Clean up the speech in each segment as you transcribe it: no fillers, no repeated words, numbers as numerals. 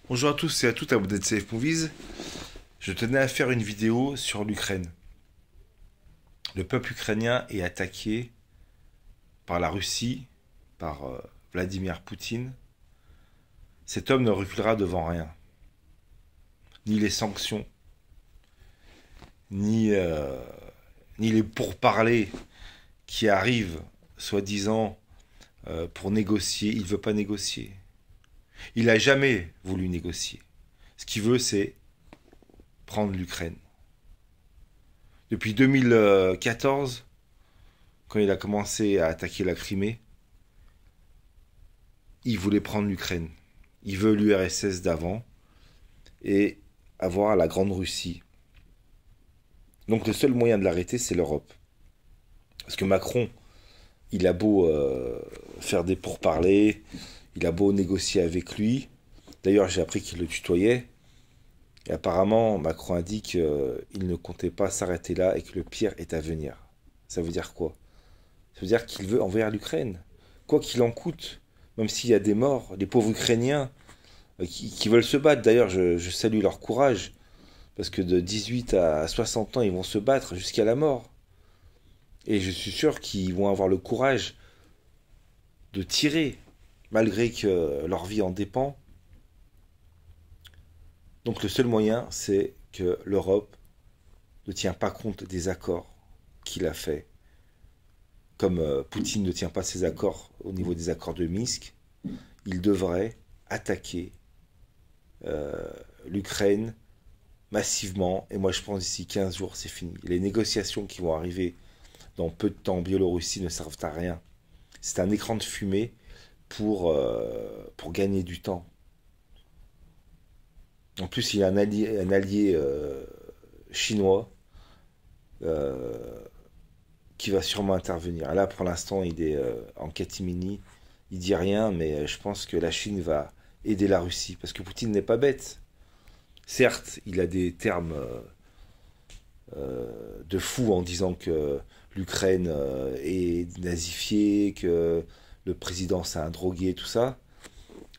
Bonjour à tous et à toutes à vous d'être Safe Movies. Je tenais à faire une vidéo sur l'Ukraine. Le peuple ukrainien est attaqué par la Russie, par Vladimir Poutine. Cet homme ne reculera devant rien. Ni les sanctions, ni, euh, ni les pourparlers qui arrivent, soi-disant, pour négocier. Il ne veut pas négocier. Il n'a jamais voulu négocier. Ce qu'il veut, c'est prendre l'Ukraine. Depuis 2014, quand il a commencé à attaquer la Crimée, il voulait prendre l'Ukraine. Il veut l'URSS d'avant et avoir la Grande Russie. Donc le seul moyen de l'arrêter, c'est l'Europe. Parce que Macron, il a beau faire des pourparlers, il a beau négocier avec lui. D'ailleurs, j'ai appris qu'il le tutoyait. Et apparemment, Macron a dit qu'il ne comptait pas s'arrêter là et que le pire est à venir. Ça veut dire quoi? Ça veut dire qu'il veut envers l'Ukraine. Quoi qu'il en coûte, même s'il y a des morts, les pauvres Ukrainiens qui veulent se battre. D'ailleurs, je salue leur courage, parce que de 18 à 60 ans, ils vont se battre jusqu'à la mort. Et je suis sûr qu'ils vont avoir le courage de tirer, malgré que leur vie en dépend. Donc le seul moyen, c'est que l'Europe ne tient pas compte des accords qu'il a faits. Comme Poutine ne tient pas ses accords au niveau des accords de Minsk, il devrait attaquer l'Ukraine massivement. Et moi, je pense d'ici 15 jours, c'est fini. Les négociations qui vont arriver dans peu de temps en Biélorussie ne servent à rien. C'est un écran de fumée pour gagner du temps. En plus, il y a un allié chinois euh, qui va sûrement intervenir. Là, pour l'instant, il est en catimini. Il dit rien, mais je pense que la Chine va aider la Russie. Parce que Poutine n'est pas bête. Certes, il a des termes de fou en disant que l'Ukraine est nazifiée, que le président c'est un drogué, tout ça.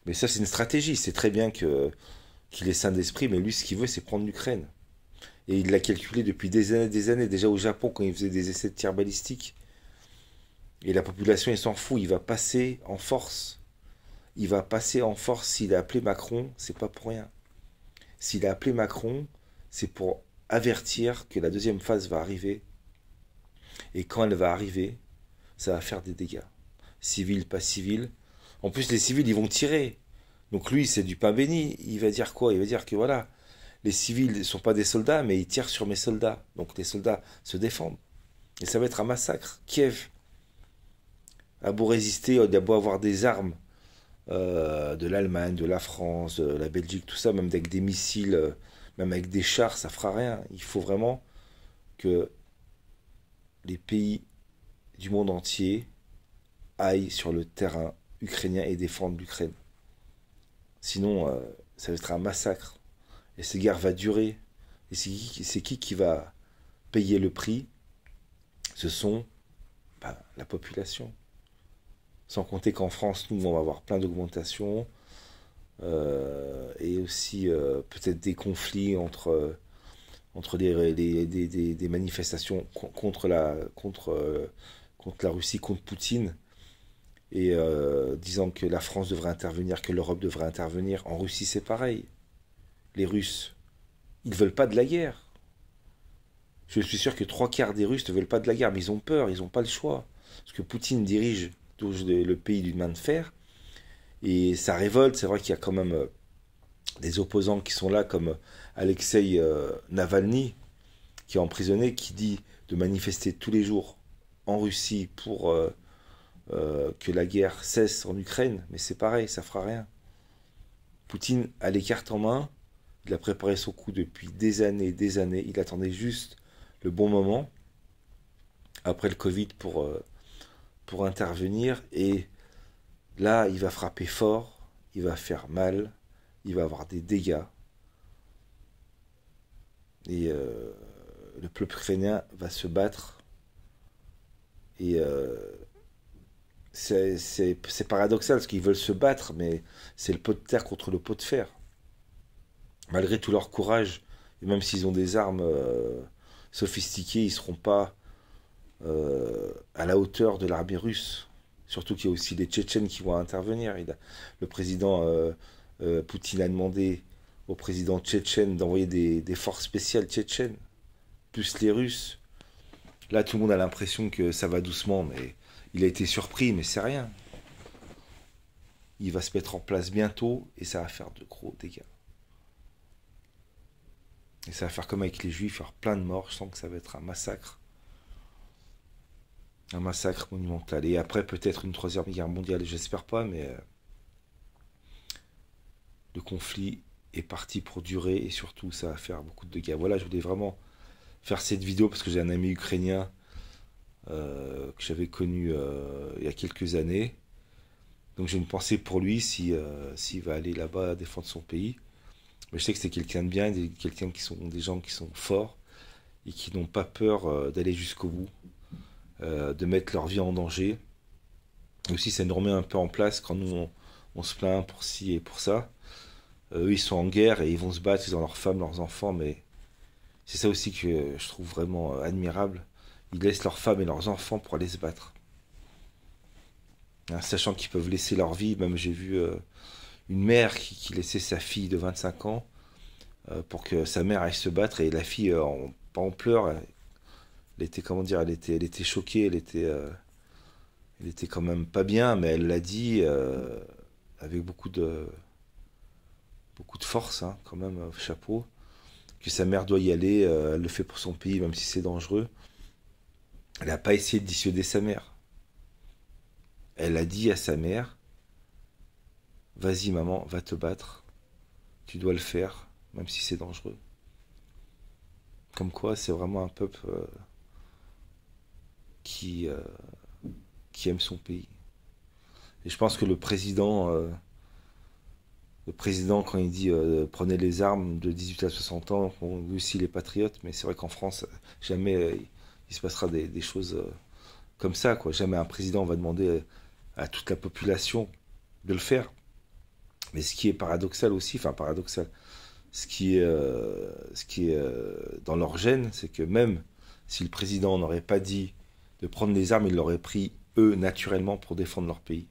Mais ça, c'est une stratégie. C'est très bien qu'il est sain d'esprit, mais lui, ce qu'il veut, c'est prendre l'Ukraine. Et il l'a calculé depuis des années, des années. Déjà au Japon, quand il faisait des essais de tirs balistiques. Et la population, il s'en fout. Il va passer en force. Il va passer en force. S'il a appelé Macron, c'est pas pour rien. S'il a appelé Macron, c'est pour avertir que la deuxième phase va arriver. Et quand elle va arriver, ça va faire des dégâts. Civils, pas civils. En plus, les civils, ils vont tirer. Donc lui, c'est du pain béni. Il va dire quoi? Il va dire que voilà, les civils ne sont pas des soldats, mais ils tirent sur mes soldats. Donc les soldats se défendent. Et ça va être un massacre. Kiev a beau résister, il a beau avoir des armes de l'Allemagne, de la France, de la Belgique, tout ça, même avec des missiles, même avec des chars, ça fera rien. Il faut vraiment que les pays du monde entier aillent sur le terrain ukrainien et défendent l'Ukraine. Sinon, ça va être un massacre. Et cette guerre va durer. Et c'est qui va payer le prix? Ce sont la population. Sans compter qu'en France, nous, on va avoir plein d'augmentations. Et aussi peut-être des conflits entre des manifestations contre la Russie, contre Poutine, et disant que la France devrait intervenir, que l'Europe devrait intervenir. En Russie, c'est pareil. Les Russes, ils ne veulent pas de la guerre. Je suis sûr que trois quarts des Russes ne veulent pas de la guerre, mais ils ont peur, ils n'ont pas le choix. Parce que Poutine dirige le pays d'une main de fer, et ça révolte. C'est vrai qu'il y a quand même des opposants qui sont là, comme Alexei Navalny, qui est emprisonné, qui dit de manifester tous les jours en Russie pour que la guerre cesse en Ukraine. Mais c'est pareil, ça fera rien. Poutine a les cartes en main, il a préparé son coup depuis des années, il attendait juste le bon moment, après le Covid, pour intervenir, et là, il va frapper fort, il va faire mal, il va avoir des dégâts, et le peuple ukrainien va se battre, et c'est paradoxal, parce qu'ils veulent se battre, mais c'est le pot de terre contre le pot de fer. malgré tout leur courage, et même s'ils ont des armes sophistiquées, ils ne seront pas à la hauteur de l'armée russe. Surtout qu'il y a aussi des Tchétchènes qui vont intervenir. Le président Poutine a demandé au président tchétchène d'envoyer des forces spéciales tchétchènes, plus les Russes. Là, tout le monde a l'impression que ça va doucement, mais il a été surpris, mais c'est rien. Il va se mettre en place bientôt et ça va faire de gros dégâts. Et ça va faire comme avec les Juifs, faire plein de morts. Je sens que ça va être un massacre. Un massacre monumental. Et après, peut-être une troisième guerre mondiale, j'espère pas, mais le conflit est parti pour durer et surtout, ça va faire beaucoup de dégâts. Voilà, je voulais vraiment faire cette vidéo parce que j'ai un ami ukrainien que j'avais connu il y a quelques années. Donc j'ai une pensée pour lui s'il va aller là-bas défendre son pays. Mais je sais que c'est quelqu'un de bien, des gens qui sont forts et qui n'ont pas peur d'aller jusqu'au bout, de mettre leur vie en danger. Et aussi, ça nous remet un peu en place quand nous on se plaint pour ci et pour ça. Eux, ils sont en guerre et ils vont se battre, ils ont leurs femmes, leurs enfants, mais c'est ça aussi que je trouve vraiment admirable. Ils laissent leurs femmes et leurs enfants pour aller se battre. Hein, sachant qu'ils peuvent laisser leur vie, même j'ai vu une mère qui laissait sa fille de 25 ans pour que sa mère aille se battre et la fille, pas en pleurs, elle était, comment dire, elle était choquée, elle était quand même pas bien, mais elle l'a dit avec beaucoup de force, hein, quand même, chapeau, que sa mère doit y aller, elle le fait pour son pays, même si c'est dangereux. Elle n'a pas essayé de dissuader sa mère. Elle a dit à sa mère, vas-y maman, va te battre, tu dois le faire, même si c'est dangereux. Comme quoi, c'est vraiment un peuple qui, euh, qui aime son pays. Et je pense que le président quand il dit prenez les armes de 18 à 60 ans, bon, lui aussi les patriotes, mais c'est vrai qu'en France, jamais il se passera des choses comme ça, quoi. Jamais un président va demander à toute la population de le faire. Mais ce qui est paradoxal aussi, enfin paradoxal, ce qui est dans leur gène, c'est que même si le président n'aurait pas dit de prendre les armes, ils l'auraient pris eux naturellement pour défendre leur pays.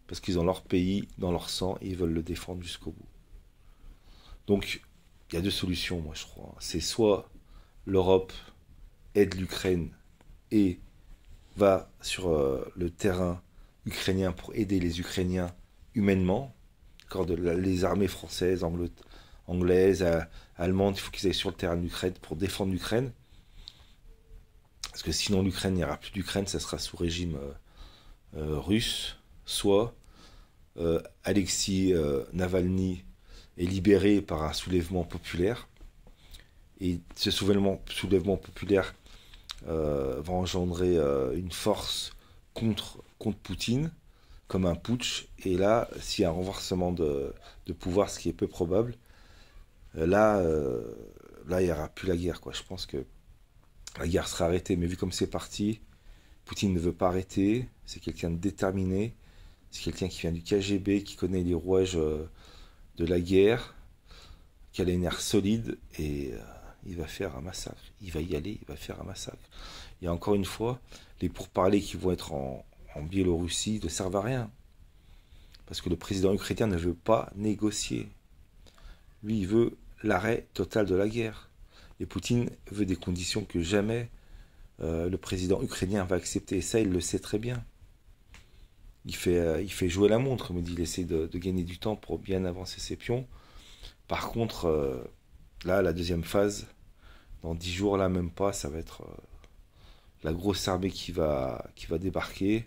Parce qu'ils ont leur pays dans leur sang et ils veulent le défendre jusqu'au bout. Donc, il y a deux solutions, moi je crois. C'est soit l'Europe aide l'Ukraine et va sur le terrain ukrainien pour aider les Ukrainiens humainement. Les armées françaises, anglaises, allemandes, il faut qu'ils aillent sur le terrain d'Ukraine pour défendre l'Ukraine. Parce que sinon l'Ukraine, il n'y aura plus d'Ukraine, ça sera sous régime russe. Soit Alexis Navalny est libéré par un soulèvement populaire. Et ce soulèvement populaire va engendrer une force contre Poutine, comme un putsch. Et là, s'il y a un renversement de pouvoir, ce qui est peu probable, là, il n'y aura plus la guerre, quoi. Je pense que la guerre sera arrêtée. Mais vu comme c'est parti, Poutine ne veut pas arrêter. C'est quelqu'un de déterminé. C'est quelqu'un qui vient du KGB, qui connaît les rouages de la guerre, qui a les nerfs solides. Et il va faire un massacre. Il va y aller, il va faire un massacre. Et encore une fois, les pourparlers qui vont être en Biélorussie ne servent à rien. Parce que le président ukrainien ne veut pas négocier. Lui, il veut l'arrêt total de la guerre. Et Poutine veut des conditions que jamais le président ukrainien va accepter. Et ça, il le sait très bien. Il fait jouer la montre, me dit. Il essaie de gagner du temps pour bien avancer ses pions. Par contre, là, la deuxième phase, dans 10 jours, là, même pas, ça va être la grosse armée qui va débarquer.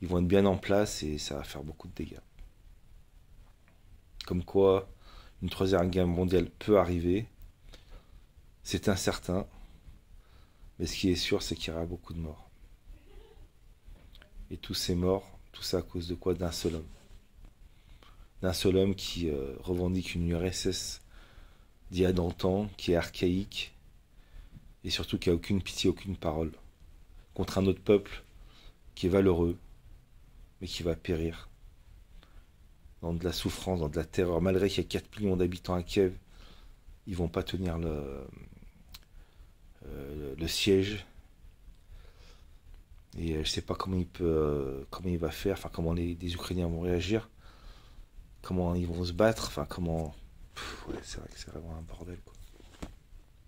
Ils vont être bien en place et ça va faire beaucoup de dégâts. Comme quoi, une troisième guerre mondiale peut arriver. C'est incertain. Mais ce qui est sûr, c'est qu'il y aura beaucoup de morts. Et tous ces morts, tout ça à cause de quoi? D'un seul homme. D'un seul homme qui revendique une URSS d'il y a longtemps, qui est archaïque, et surtout qui a aucune pitié, aucune parole, contre un autre peuple qui est valeureux, mais qui va périr. dans de la souffrance, dans de la terreur, malgré qu'il y a 4 millions d'habitants à Kiev, ils vont pas tenir le siège. Et je sais pas comment il va faire, enfin comment les Ukrainiens vont réagir, comment ils vont se battre, enfin comment. Ouais, c'est vrai que c'est vraiment un bordel, quoi.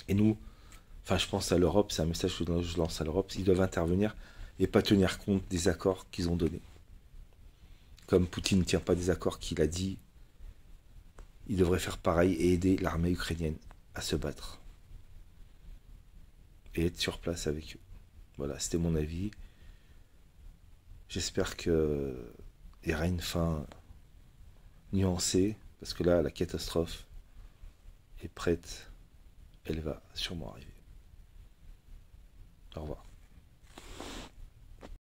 Et nous, enfin je pense à l'Europe, c'est un message que je lance à l'Europe, ils doivent intervenir et pas tenir compte des accords qu'ils ont donnés. Comme Poutine ne tient pas des accords qu'il a dit, il devrait faire pareil et aider l'armée ukrainienne à se battre. Et être sur place avec eux. Voilà, c'était mon avis. J'espère qu'il y aura une fin nuancée, parce que là, la catastrophe est prête. Elle va sûrement arriver. Au revoir.